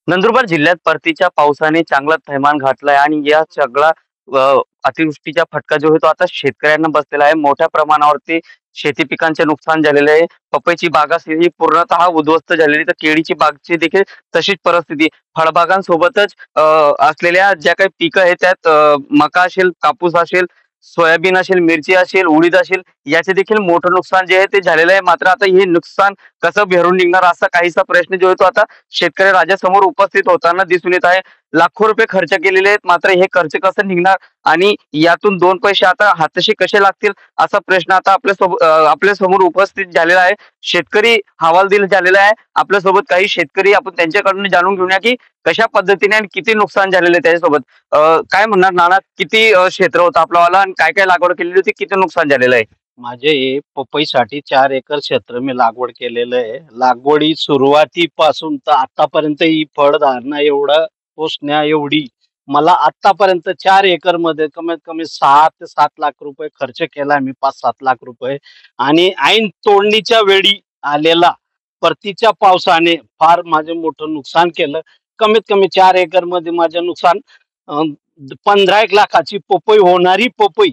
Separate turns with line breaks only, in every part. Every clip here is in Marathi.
नंदुरबार जिल्ह्यात परतीच्या पावसाने चांगला थैमान घातलाय आणि या सगळा अतिवृष्टीचा फटका जो आहे तो आता शेतकऱ्यांना बसलेला आहे. मोठ्या प्रमाणावरती शेती पिकांचे नुकसान झालेले आहे. पपईची बाग असेल ही पूर्णतः उद्ध्वस्त झालेली, तर केळीची बागची देखील तशीच परिस्थिती. फळबागांसोबतच असलेल्या ज्या काही पिकं आहेत त्यात मका असेल, कापूस असेल, सोयाबीन असेल, मिरची असेल, उडीद असेल, याचे देखील मोठं नुकसान जे आहे ते झालेलं आहे. मात्र आता हे नुकसान कसं भरून निघणार असा काहीसा प्रश्न जो आहे तो आता शेतकरी राजासमोर उपस्थित होताना दिसून येत आहे. लाखो रुपये खर्च केलेले आहेत, मात्र हे खर्च कसं निघणार आणि यातून दोन पैसे आता हाताशी कसे लागतील असा प्रश्न आता आपल्या समोर उपस्थित झालेला आहे. शेतकरी हवालदिल झालेला आहे. आपल्यासोबत काही शेतकरी आपण त्यांच्याकडून जाणून घेऊया की कशा पद्धतीने आणि किती नुकसान झालेलं आहे त्याच्यासोबत. काय म्हणणार नाना, किती क्षेत्र होतं आपल्यावाला आणि काय काय लागवड केलेली होती, किती नुकसान झालेलं आहे?
माझे पपईसाठी 4 एकर क्षेत्र मी लागवड केलेलं आहे. लागवडी सुरुवातीपासून तर आतापर्यंत ही फळधारणा एवढं पोसण्या एवढी मला आतापर्यंत 4 एकर मध्ये कमीत कमी 6 ते 7 लाख रुपये खर्च केला मी, 5-7 लाख रुपये. आणि ऐन तोडणीच्या वेळी आलेला परतीच्या पावसाने फार माझे मोठं नुकसान केलं. कमीत कमी 4 एकर मध्ये माझं नुकसान 15 एक लाखाची पपई, होणारी पपई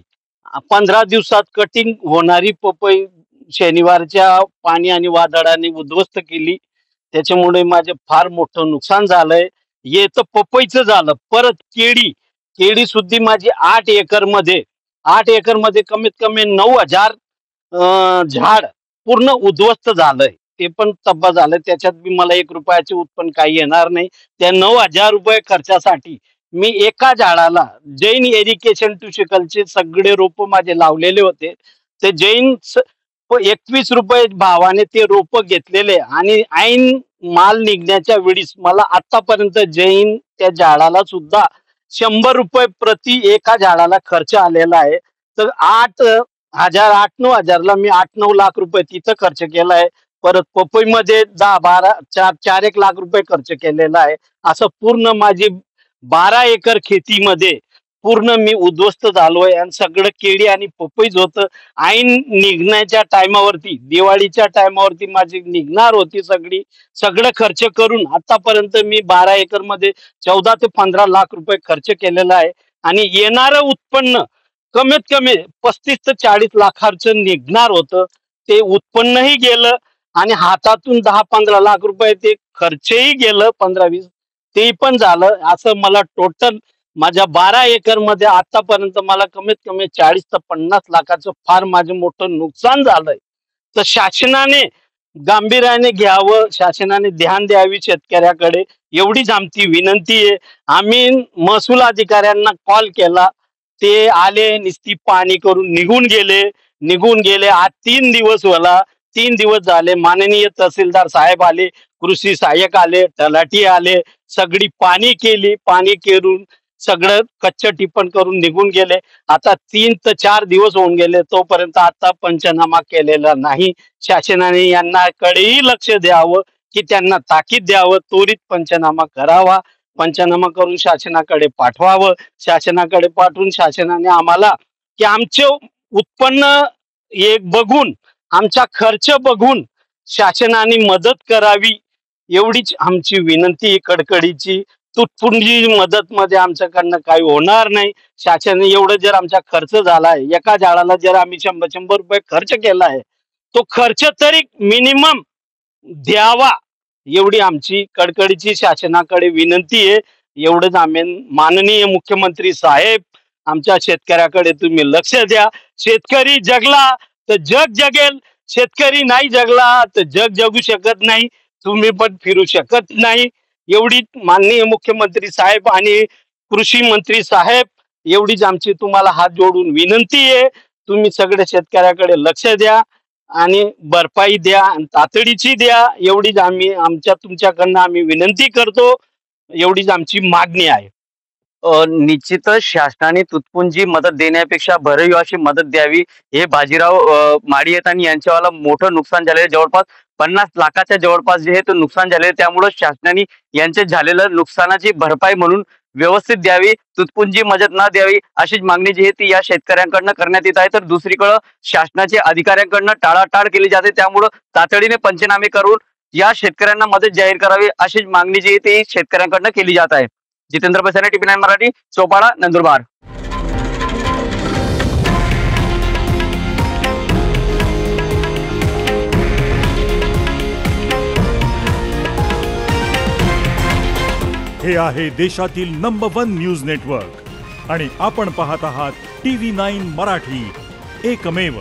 15 दिवसात कटिंग होणारी पपई शनिवारच्या पाणी आणि वादळाने उद्ध्वस्त केली. त्याच्यामुळे माझे फार मोठं नुकसान झालंय. हे तर पपईचं झालं. परत केळी केळी सुद्धा माझी 8 एकर मध्ये कमीत कमी 9,000 झाड पूर्ण उद्ध्वस्त झालंय. ते पण तब्बा झालंय. त्याच्यात बी मला 1 रुपयाचे उत्पन्न काही येणार नाही. त्या 9,000 रुपये खर्चासाठी मी एका झाडाला जैन एरिकेशन टुशिकलचे सगळे रोप माझे लावलेले होते. ते 21 रुपये भावाने ते रोप घेतलेले आणि ऐन माल निघण्याच्या वेळीस मला आतापर्यंत जैन त्या झाडाला सुद्धा 100 रुपये प्रति एका झाडाला खर्च आलेला आहे. तर 8,000 8-9,000ला मी 8-9 लाख रुपये तिथं खर्च केला आहे. परत पपईमध्ये 10-12 4-4 1 लाख रुपये खर्च केलेला आहे. असं पूर्ण माझी 12 एकर शेतीमध्ये पूर्ण मी उद्ध्वस्त झालोय. आणि सगळं केळी आणि पपईच होतं. ऐन निघण्याच्या टायमावरती, दिवाळीच्या टायमावरती माझी निघणार होती सगळं खर्च करून आतापर्यंत मी 12 एकर मध्ये 14 ते 15 लाख रुपये खर्च केलेला आहे. आणि येणारं उत्पन्न कमीत कमी 35 ते 40 लाखाचं निघणार होतं. ते उत्पन्नही गेलं आणि हातातून 10-15 लाख रुपये ते खर्चही गेलं, 15-20 ते पण झालं. असं मला टोटल माझ्या 12 एकर मध्ये आतापर्यंत मला कमीत कमी 40 ते 50 लाखाचं फार माझं मोठं नुकसान झालंय. तर शासनाने गांभीर्याने घ्यावं, शासनाने ध्यान द्यावी शेतकऱ्याकडे, एवढीच आमची विनंती आहे. आम्ही महसूल अधिकाऱ्यांना कॉल केला, ते आले, नुसती पाणी करून निघून गेले. आज 3 दिवस होला. 3 दिवस झाले. माननीय तहसीलदार साहेब आले, कृषी सहाय्यक आले, तलाठी आले, सगळी पाणी केरून सगळं कच्च टिप्पण करून निघून गेले. आता 3 ते 4 दिवस होऊन गेले, तोपर्यंत आता पंचनामा केलेला नाही. शासनाने यांनाकडेही लक्ष द्यावं, की त्यांना ताकीद द्यावं, त्वरित पंचनामा करावा. पंचनामा करून शासनाकडे पाठवावं. शासनाकडे पाठवून शासनाने आम्हाला की आमचे उत्पन्न एक बघून, आमचा खर्च बघून शासनाने मदत करावी, एवढीच आमची विनंती कडकडीची. तुटपुंजी मदत मध्ये आमच्याकडनं काही होणार नाही. शासन एवढं जर आमचा खर्च झालाय, एका झाडाला जर आम्ही 100 रुपये खर्च केलाय, तो खर्च तरी मिनिमम द्यावा, एवढी आमची कडकडीची शासनाकडे विनंती आहे. एवढंच आम्ही, माननीय मुख्यमंत्री साहेब, आमच्या शेतकऱ्याकडे तुम्ही लक्ष द्या. शेतकरी जगला तर जग जगेल, शेतकरी नाही जगला तर जग जगू शकत नाही, तुम्ही पण फिरू शकत नाही. एवढी माननीय मुख्यमंत्री साहेब आणि कृषी मंत्री साहेब, एवढीच आमची तुम्हाला हात जोडून विनंती आहे. तुम्ही सगळे शेतकऱ्याकडे लक्ष द्या आणि भरपाई द्या आणि तातडीची द्या, एवढीच आम्ही तुमच्याकडनं आम्ही विनंती करतो. एवढीच आमची मागणी आहे.
निश्चितच शासनाने तुटपुंजी मदत देण्यापेक्षा भरीव अशी मदत द्यावी. हे बाजीराव माळी आहेत आणि यांच्यावाला मोठं नुकसान झालेलं, जवळपास 50 लाखाच्या जवळपास जे आहे ते नुकसान झालेलं. त्यामुळे शासनाने यांचे झालेलं नुकसानाची भरपाई म्हणून व्यवस्थित द्यावी, तुटपुंजी मदत न द्यावी, अशीच मागणी जी आहे ती या शेतकऱ्यांकडनं करण्यात येत आहे. तर दुसरीकडे शासनाच्या अधिकाऱ्यांकडनं टाळाटाळ केली जाते. त्यामुळं तातडीने पंचनामे करून या शेतकऱ्यांना मदत जाहीर करावी अशी मागणी जी आहे ती शेतकऱ्यांकडून केली जात आहे. जितेंद्र बसाने, टीव्ही 9 मराठी, चोपाडा, नंदुरबार.
हे आहे देशातील नंबर 1 न्यूज नेटवर्क आणि आपण पाहत आहात टीव्ही 9 मराठी, एकमेव.